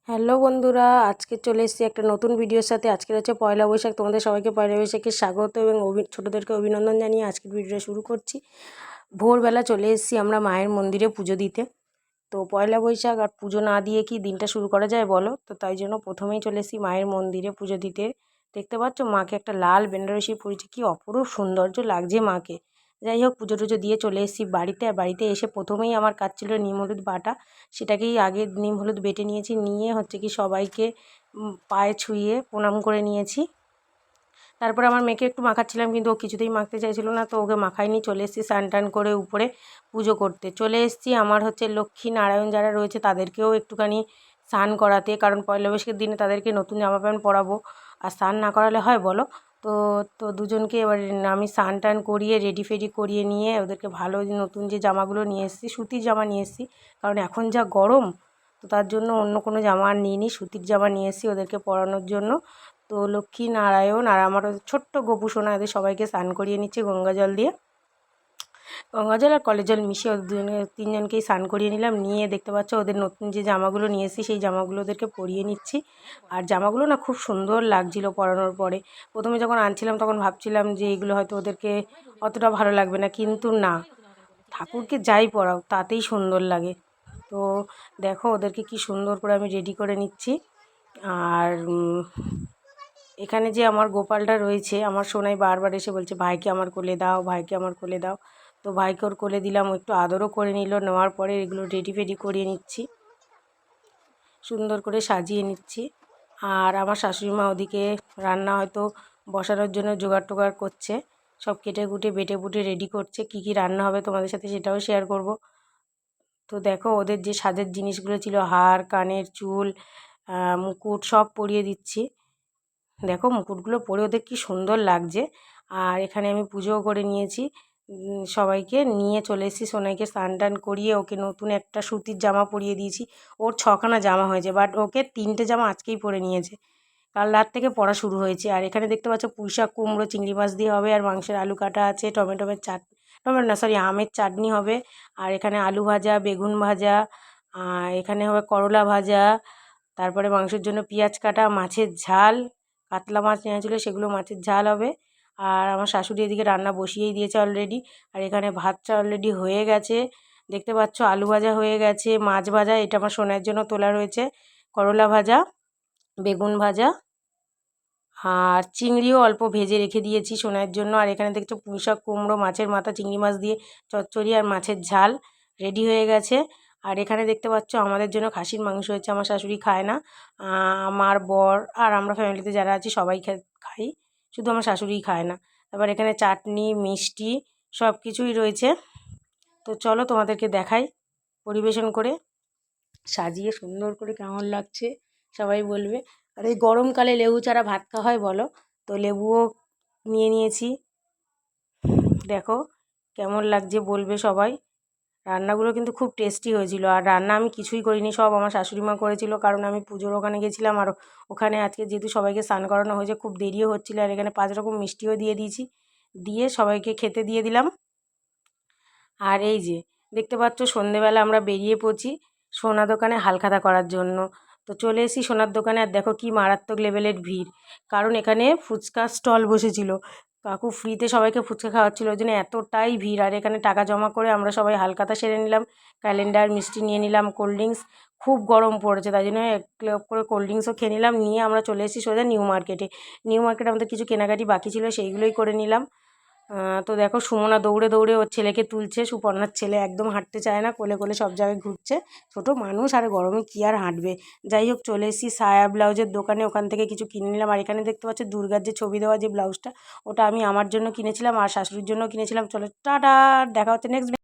Hello বন্ধুরা, আজকে চলে এসেছি একটা নতুন ভিডিওর সাথে। আজকের হচ্ছে পয়লা বৈশাখ। তোমাদের সবাইকে পয়লা বৈশাখের স্বাগত এবং ছোটোদেরকে অভিনন্দন জানিয়ে আজকের ভিডিওটা শুরু করছি। ভোরবেলা চলে এসেছি আমরা মায়ের মন্দিরে পুজো দিতে। তো পয়লা বৈশাখ আর পুজো না দিয়ে কি দিনটা শুরু করা যায় বলো? তো তাই জন্য প্রথমেই চলে এসেছি মায়ের মন্দিরে পুজো দিতে। দেখতে পাচ্ছ মাকে একটা লাল বেনারসি পরেছে, কি অপরূপ সৌন্দর্য লাগছে মাকে। যাই হোক, পুজো টুজো দিয়ে চলে এসেছি বাড়িতে। আর বাড়িতে এসে প্রথমেই আমার কাজ ছিল নিম হলুদ বাটা। সেটাকেই আগে নিম হলুদ বেটে নিয়েছি, নিয়ে হচ্ছে কি সবাইকে পায়ে ছুঁয়ে প্রণাম করে নিয়েছি। তারপর আমার মেয়েকে একটু মাখাচ্ছিলাম, কিন্তু ও কিছুতেই মাখতে চাইছিল না, তো ওকে মাখাইনি। চলে এসেছি স্নান টান করে উপরে পুজো করতে। চলে এসেছি আমার হচ্ছে লক্ষ্মী নারায়ণ যারা রয়েছে তাদেরকেও একটুখানি স্নান করাতে, কারণ পয়লা বৈশাখের দিনে তাদেরকে নতুন জামা প্যান্ট পরাবো, আর স্নান না করালে হয় বলো? তো তো দুজনকে এবার আমি স্নান টান করিয়ে রেডি ফেডি করিয়ে নিয়ে ওদেরকে ভালো নতুন যে জামাগুলো নিয়ে এসেছি, সুতির জামা নিয়ে এসেছি, কারণ এখন যা গরম, তো তার জন্য অন্য কোনো জামা আর নিইনি, সুতির জামা নিয়ে এসেছি ওদেরকে পরানোর জন্য। তো লক্ষ্মী নারায়ণ আর আমার ছোট্ট গোপু সোনা, এদের সবাইকে স্নান করিয়ে নিচ্ছে গঙ্গা জল দিয়ে। গঙ্গা জল আর কলের জল মিশিয়ে ওদের তিনজনকেই স্নান করিয়ে নিলাম। নিয়ে দেখতে পাচ্ছ ওদের নতুন যে জামাগুলো নিয়ে এসেছি সেই জামাগুলো ওদেরকে পরিয়ে নিচ্ছি। আর জামাগুলো না খুব সুন্দর লাগছিল পরানোর পরে। প্রথমে যখন আনছিলাম তখন ভাবছিলাম যে এগুলো হয়তো ওদেরকে অতটা ভালো লাগবে না, কিন্তু না, ঠাকুরকে যাই পরাও তাতেই সুন্দর লাগে। তো দেখো ওদেরকে কি সুন্দর করে আমি রেডি করে নিচ্ছি। আর এখানে যে আমার গোপালটা রয়েছে, আমার সোনাই বারবার এসে বলছে ভাইকে আমার কোলে দাও, ভাইকে আমার কোলে দাও। তো ভাইকে ওর কোলে দিলাম, ও একটু আদরও করে নিল। নেওয়ার পরে এগুলো রেডি ফেডি করিয়ে নিচ্ছি, সুন্দর করে সাজিয়ে নিচ্ছি। আর আমার শাশুড়ি মা ওদিকে রান্না হয়তো বসানোর জন্য জোগাড় টোগাড় করছে, সব কেটে কুটে বেটে বুটে রেডি করছে। কি কি রান্না হবে তোমাদের সাথে সেটাও শেয়ার করব। তো দেখো ওদের যে সাজের জিনিসগুলো ছিল, হার, কানের চুল, মুকুট সব পরিয়ে দিচ্ছি। দেখো মুকুটগুলো পরে ওদের কি সুন্দর লাগছে। আর এখানে আমি পুজোও করে নিয়েছি। সবাইকে নিয়ে চলে এসেছি, সোনাইকে স্নান টান করিয়ে ওকে নতুন একটা সুতির জামা পরিয়ে দিয়েছি। ওর 6খানা জামা হয়েছে, বাট ওকে 3টে জামা আজকেই পরে নিয়েছে, কাল রাত থেকে পড়া শুরু হয়েছে। আর এখানে দেখতে পাচ্ছ পুঁইশাক কুমড়ো চিংড়ি মাছ দিয়ে হবে, আর মাংসের আলু কাটা আছে, টমেটো না সরি আমের চাটনি হবে। আর এখানে আলু ভাজা, বেগুন ভাজা, এখানে হবে করলা ভাজা, তারপরে মাংসের জন্য পেঁয়াজ কাটা, মাছের ঝাল, কাতলা মাছ নেওয়া ছিল সেগুলো মাছের ঝাল হবে। আর আমার শাশুড়ি এদিকে রান্না বসিয়েই দিয়েছে অলরেডি। আর এখানে ভাতটা অলরেডি হয়ে গেছে, দেখতে পাচ্ছ আলু ভাজা হয়ে গেছে, মাছ ভাজা এটা আমার সোনার জন্য তোলা রয়েছে, করলা ভাজা, বেগুন ভাজা, আর চিংড়িও অল্প ভেজে রেখে দিয়েছি সোনার জন্য। আর এখানে দেখছো পুঁইশাক কুমড়ো, মাছের মাথা, চিংড়ি মাছ দিয়ে চচ্চড়ি আর মাছের ঝাল রেডি হয়ে গেছে। আর এখানে দেখতে পাচ্ছ আমাদের জন্য খাসির মাংস হয়েছে, আমার শাশুড়ি খায় না, আমার বর আর আমরা ফ্যামিলিতে যারা আছি সবাই খাই, শুধু আমার শাশুড়িই খায় না। তারপর এখানে চাটনি, মিষ্টি সব কিছুই রয়েছে। তো চলো তোমাদেরকে দেখাই পরিবেশন করে সাজিয়ে সুন্দর করে কেমন লাগছে সবাই বলবে। আর এই গরমকালে লেবু ছাড়া ভাত খাওয়া হয় বলো? তো লেবুও নিয়ে নিয়েছি, দেখো কেমন লাগছে বলবে সবাই। রান্নাগুলো কিন্তু খুব টেস্টি হয়েছিল। আর রান্না আমি কিছুই করিনি, সব আমার শাশুড়ি মা করেছিল, কারণ আমি পুজোর ওখানে গেছিলাম। আর ওখানে আজকে যেহেতু সবাইকে স্নান করানো হয়েছে খুব দেরিও হচ্ছিলো। আর এখানে 5 রকম মিষ্টিও দিয়ে দিয়েছি, দিয়ে সবাইকে খেতে দিয়ে দিলাম। আর এই যে দেখতে পাচ্ছ সন্ধেবেলা আমরা বেরিয়ে পড়ছি সোনা দোকানে হালখাতা করার জন্য। তো চলে এসেছি সোনার দোকানে, আর দেখো কি মারাত্মক লেভেলের ভিড়, কারণ এখানে ফুচকার স্টল বসেছিল, কাকু ফ্রিতে সবাইকে ফুচকা খাওয়াচ্ছিল, ওই জন্য এতটাই ভিড়। আর এখানে টাকা জমা করে আমরা সবাই হালখাতা সেরে নিলাম, ক্যালেন্ডার, মিষ্টি নিয়ে নিলাম, কোল্ড ড্রিঙ্কস, খুব গরম পড়েছে তাই জন্য এক কাপ করে কোল্ড ড্রিঙ্কসও খেয়ে নিলাম। নিয়ে আমরা চলে এসেছি সোজা নিউ মার্কেটে। নিউ মার্কেটে আমাদের কিছু কেনাকাটি বাকি ছিল, সেইগুলোই করে নিলাম। তো দেখো সুমনা দৌড়ে দৌড়ে ওর ছেলেকে তুলছে, সুপর্ণার ছেলে একদম হাঁটতে চায় না, কোলে কোলে সব জায়গায় ঘুরছে, ছোটো মানুষ আর গরমে কী আর হাঁটবে। যাই হোক চলে এসেছি সায়া ব্লাউজের দোকানে, ওখান থেকে কিছু কিনে নিলাম। আর এখানে দেখতে পাচ্ছ দুর্গার যে ছবি দেওয়া যে ব্লাউজটা, ওটা আমি আমার জন্য কিনেছিলাম আর শাশুড়ির জন্য কিনেছিলাম। চলো টাটা, দেখা হচ্ছে নেক্সট।